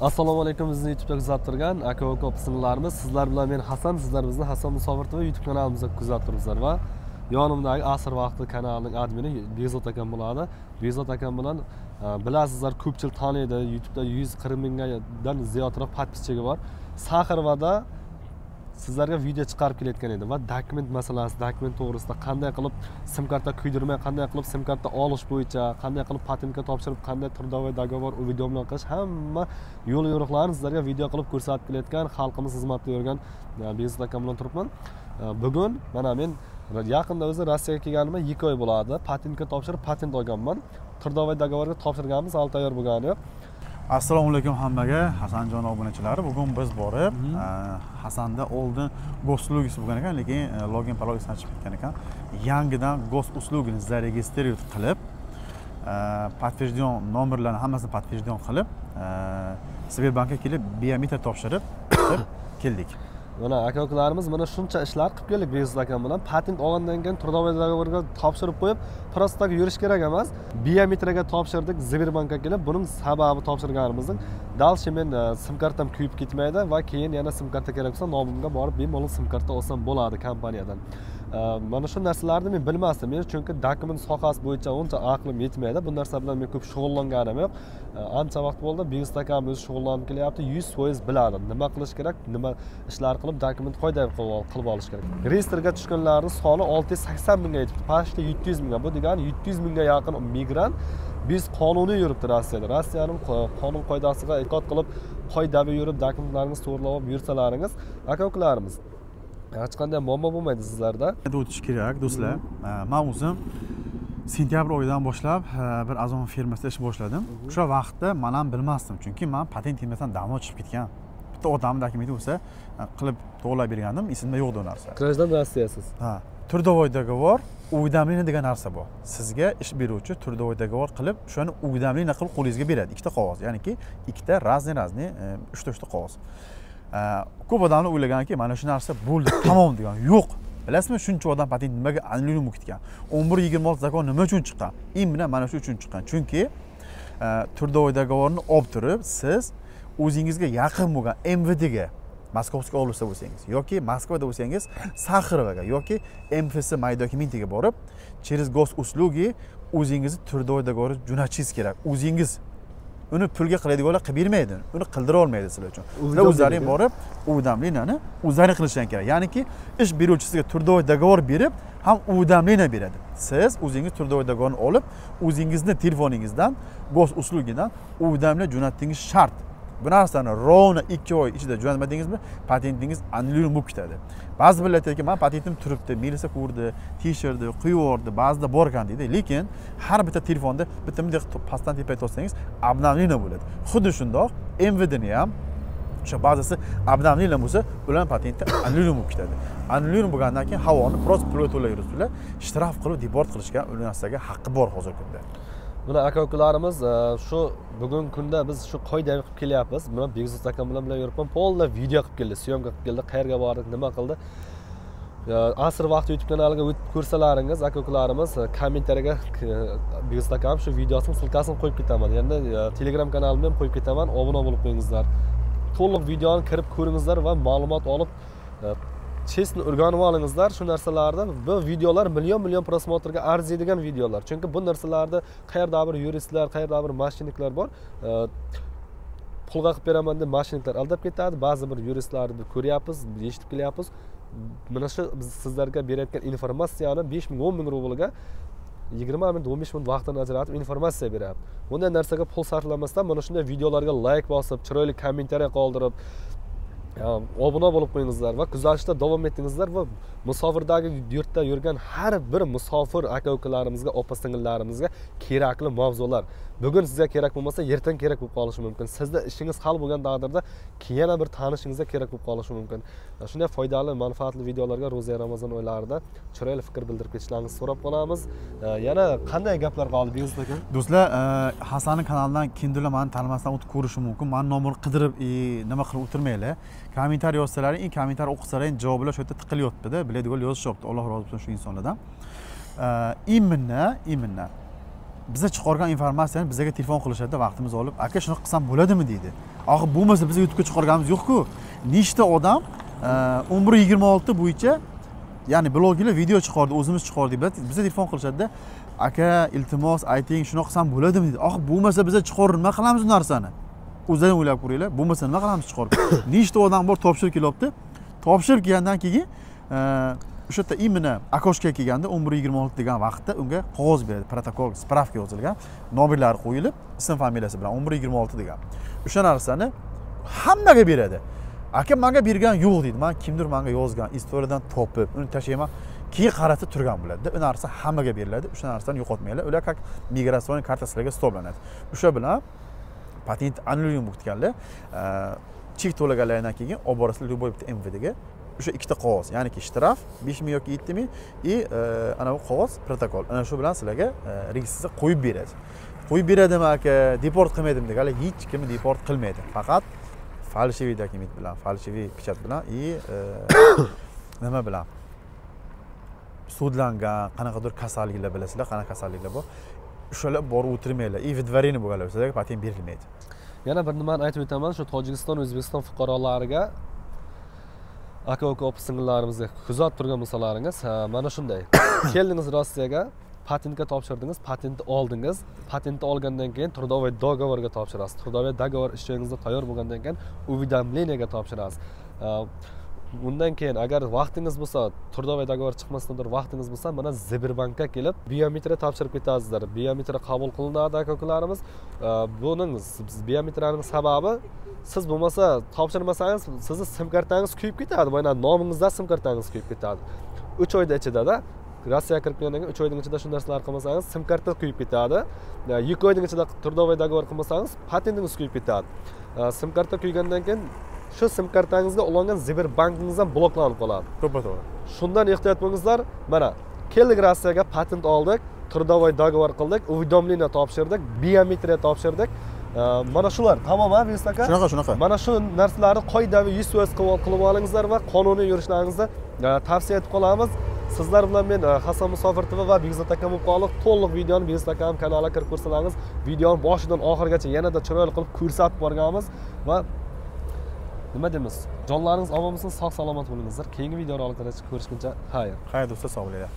Assalomu alaykum, bizni YouTube'da kuzatib turgan aka-uka opa-singillarimiz. Sizlar bilan men Hasan, sizlar bizni Hasan Musofir TV YouTube kanalimizda kuzatib turibsizlar va yonimdagi Asr vaqti kanalining admini Bezot akam bo'ladi. Bezot akam bilan bilasizlar, ko'pchilik taniydi. YouTube'da 140 mingdan ziyodroq podpischiga bor. Saxirvada sizlarga video chiqarib kelayotgan edi va dokument masalasi, dokument to'g'risida qanday qilib sim karta kuydirmay, qanday qilib sim karta olish bo'yicha, qanday qilib patentga topshirib, qanday turdovoy dogovor u video bilan qilish, hamma yo'l yo'riqlarni sizlarga video qilib ko'rsatib kelayotgan, xalqimiz xizmatida yurgan Bezot akam bilan turibman. Bugun mana men yaqinda o'zi Rossiyaga kelganimga 2 oy bo'ladi. Patentga topshirib, patent olganman. Turdovoy dogovorga topshirganmiz, hali tayyor bo'lgani yo'q. Assalomu alaykum hammaga, Hasanjon obunachilari. Bugun biz borib, Hasanda oldin Gos uslugisi bo'lgan ekan, lekin login parolini ochib ketgan ekan. Yangidan Gos uslugini zaregistrировать qilib, подтвержден nomerlarni hammasini подтвержден qilib, Sberbankka kelib, biometrik topshirib keldik. Mana aka-ukalarimiz mana shuncha ishlar qilib keldik Bezot akam bilan. Patent olgandan keyin turdovoy dogovorga topshirib qo'yib, prosta yurish kerak emas. Biometriyaga topshirdik Sberbankka kelib. Buning sababi topshirganimizning dalshi men sim kartam kuyib ketmaydi va keyin yana sim karta kerak bo'lsa, nomimga borib bemalol sim karta olsam bo'ladi kompaniyadan. Mana shu narsalarni men bilmasdim. Men chunki dokument sohasi bo'yicha uncha aqlim yetmaydi. Bu narsa bilan men ko'p shug'ullanganim yo'q. Ancha vaqt bo'ldi. Bezot akam o'zi shug'ullanib kelyapti. 100% biladi. Nima qilish kerak, nima ishlar qilib dokument qo'yday qilib olish kerak. Reyestrga tushganlarning soni 680 mingga yetibdi. Pashta 700 mingga. Bu degani 700 mingga yaqin migrant biz qonuniy yuribdi Rossiyada. Rossiyaning qonun qoidasiga e'tiqod qilib, qoidaga yurib dokumentlaringizni to'g'rilab yursalaringiz, aka-ukalarimiz hech qanday muammo bo'lmaydi sizlarda. O'tish kerak do'stlar. Men o'zim sentyabr oyidan boshlab bir Azon firmasida ish boshladim. O'sha vaqtda men ham bilmasdim, chunki men patent temasdan damo chiqib ketgan. Bitta odam dokumenti bo'lsa, qilib to'g'rilab bergandim, esimda yo'q bu narsa. Grajdan Rossiyasiz. Ha, turdovoy dogovor, уведомление degan narsa bor. Sizga ish beruvchi turdovoy dogovor qilib, o'shani уведомление qilib qo'lingizga beradi. Ikkita qog'oz, ya'niki ikkita razniy 3 qog'oz. Ko'p odamlar o'ylaganki, mana shu narsa bo'ldi, tamom degan. Yo'q. Bilasizmi, shuncha odam patent nimaga annulyum ketgan? 1126 zakon nima uchun chiqqan? Imna mana shu uchun chiqqan. Chunki turdovoy dogovorni olib turib, siz o'zingizga yaqin bo'lgan MVDga, Moskovskiy oblastda bo'lsangiz yoki Moskvada bo'lsangiz, Saxirovaga yoki MFS Maydokimentiga borib, через Gos uslugi o'zingizni turdovoy dogovorni jo'natishingiz kerak. O'zingiz uni pulga qiladiganlar qilib bermaydi. Uni qildira olmaydi sizlar uchun. Sizlar o'zlaringiz borib, уведомленияni o'zlaringiz qilishingiz kerak. Ya'niki ish beruvchi sizga turdovoy dogovor berib, ham уведомление beradi. Siz o'zingiz turdovoy dogovorni olib, o'zingizni telefoningizdan, Gos uslugidan уведомление jo'natdingiz shart. Bu narsani rovna 2 oy ichida jo'natmadingizmi, patentingiz annulyum bo'lib ketadi. Ba'zi birlar aytadiki, men patentim turibdi, milisa ko'rdi, tekshirdi, qo'yib yubordi, ba'zida bor ekan deydi. Lekin har bitta telefonda bitta bunday pastdan tepaga tortsangiz, обновление bo'ladi. Xuddi shundoq MVDni ham o'sha ba'zisi обновление bo'lsa, ular patenti annulyum bo'lib ketadi. Annulyum bo'lgandan keyin havoni prosta pulga to'layverasizlar, shtraf qilib deport qilishga u narsaga haqqi bor hozirgi kunda. Buni aka-ukalarimiz shu bugungi kunda biz shu qoidaga qilib kelyapmiz. Buni Bezot akam bilan yuribman. Polda video qilib keldi, syomka qilib keldi, qayerga bordik, nima qildi. Asr vaqti YouTube kanaliga o'tib ko'rsalaringiz, aka-ukalarimiz kommentariyaga Bezot akam shu videosini silkasini qo'yib ketaman. Endi Telegram kanalimga ham qo'yib ketaman. Obuna bo'lib qo'yingizlar. To'liq videoni kirib ko'ringizlar va ma'lumot olib chestni o'rganib olingizlar shu narsalarda. Bu videolar million prosmotrga arziydigan videolar. Chunki bu narsalarda qayerda bir yuristlar, qayerda bir mashinniklar bor. Pulga qilib beraman deb mashinniklar aldab ketadi. Ba'zi bir yuristlarni ko'ryapmiz, eshitib kelyapmiz. Mana shu sizlarga berayotgan informatsiyani 5 ming, 10 ming rublga 20 minut, 15 minut vaqtini ajratib informatsiya beryapti. Bunday narsaga pul sarflamasdan mana shunday videolarga like bosib, chiroyli kommentariya qoldirib, obuna bo'lib qo'yingizlar va kuzatishda davom etingizlar va musofirdagi yurtda yurgan har bir musofir aka-ukalarimizga, opa-singillarimizga kerakli mavzular. Bugun sizga kerak bo'lmasa, ertaga kerak bo'lib qolishi mumkin. Sizda ishingiz hal bo'lgan taqdirda yana bir tanishingizga kerak bo'lib qolishi mumkin. Shunday foydali, manfaatli videolarga Ro'za Ramazon oylarida chiroyli fikr bildirib ketishlaringizni so'rab qolamiz. Yana qanday gaplar qoldi Bezot aka? Do'stlar, Hasanning kanalidan kimdirlar meni tanimasdan o'tib ko'rishi mumkin. Men nomini qidirib, nima qilib o'tirmanglar. Kommentariy yozsalaring, kommentariy o'qisalaring, javoblar shu yerda tiqilyapti-da, biladigan yozishyapti. Alloh rozi bo'lsin shu insonlardan. Imminna biza chiqargan informatsiyani bizga telefon qilishadi, vaqtimiz olib, aka shuni qilsam bo'ladimi deydi. Axir bo'lmasa biz YouTube'ga chiqarganimiz yo'q-ku. Nechta odam 11-26 bo'yicha ya'ni bloglar video chiqardi, o'zimiz chiqardik, bizga telefon qilishadi-da, aka iltimos ayting, shuni qilsam bo'ladimi deydi. Axir bo'lmasa biz chiqarib nima qilamiz bu narsani? O'zingizlar o'ylab ko'ringlar, bo'lmasa nima qilamiz chiqarib? Nechta odam bor topshirib kelyapti. Topshirib kelgandan keyin o'sha yerda imенно akoshka kelganda 11:26 degan vaqtda unga qog'oz beradi, protokol, spravka yozilgan, nomerlari qo'yilib, ism familiyasi bilan 11:26 degan. O'sha narsani hammaga beradi. Aka menga bergan yo'q deydi. Men kimdir menga yozgan, istoriyadan topib, uni tashlayman, keyin qaratib turgan bo'ladi. U narsa hammaga beriladi. O'sha narsani yo'qotmanglar. Ular как migratsion kartasalarga hisoblanadi. O'sha bilan patent annulyum o'tganlar, chek to'laganlardan keyin olib borasizlar любой bitta MVDga. O'sha ikkita qog'oz, ya'niki shtraf 5000 yoki 7000 ana bu qog'oz protokol. Ana shu bilan sizlarga registratsiya qo'yib beradi. Qo'yib beradimi aka, deport qilmaydim degan, hech kim deport qilmaydi. Faqat falsheviy dokument bilan, falsheviy pechat bilan nima bilan sudlangan qanaqadir kasalliklar bilasizlar, qanaqa kasalliklar bor. O'shalar borib o'tirmaylar. Vidvarini bo'lganlar sizlarga patent berilmaydi. Yana bir nimani aytib o'taman, shu Tojikiston, O'zbekiston fuqarolariga aka-uka opa-singillarimizga kuzatib turgan bo'lsalaringiz, mana shunday. Keldingiz Rossiyaga, patentga topshirdingiz, patentni oldingiz. Patentni olgandan keyin трудовой договорga topshirasiz. Трудовой договор ish joyingizda tayyor bo'lgandan keyin уведомлениеga topshirasiz. Undan keyin agar vaqtingiz bo'lsa, трудовой договор chiqmasdan turib vaqtingiz bo'lsa, mana Sberbankka kelib biometriya topshirib ketasizlar. Biometriya qabul qilinadi aka-ukalarimiz. Buning biometriyaning sababi siz bo'lmasa topshirmasangiz, sizni sim kartangiz kuyib ketadi. Mana nomingizda sim kartangiz kuyib ketadi. 3 oyda ichida Rossiyaga kirib kelgandan keyin 3 oyning ichida shu narsalar qilmasangiz, sim karta kuyib ketadi. 2 oyning ichida трудовой договор qilmasangiz, patentingiz kuyib ketadi. Sim karta kuygandan keyin shu sim kartangizga ulangan Sberbankingizdan bloklanib qoladi. To'g'ri. Shundan ehtiyot bo'lingizlar. Mana keldik Rossiyaga, patent oldik, трудовой договор qildik, уведомление topshirdik, biometriya topshirdik. Mana shular tamom, Virus aka. Shunaqa. Mana shu narsalarni qoidaviy yuz-so'z qilib olingizlar va qonuniy yurishlaringizni tavsiya etib qolamiz. Sizlar bilan men Hasan Musofir TV va Begzod aka bo'lib qoldik. To'liq videoni Begzod akam kanaliga kirib ko'rsalaringiz, videoni boshidan oxirigacha yanada chiroyli qilib ko'rsatib borganmiz va nima deymiz? Jonlaringiz omon bo'lsin, sog' salomat bo'lingizlar. Keyingi videolarda ko'rishguncha xayr. Xayr do'stlar, sog' bo'linglar.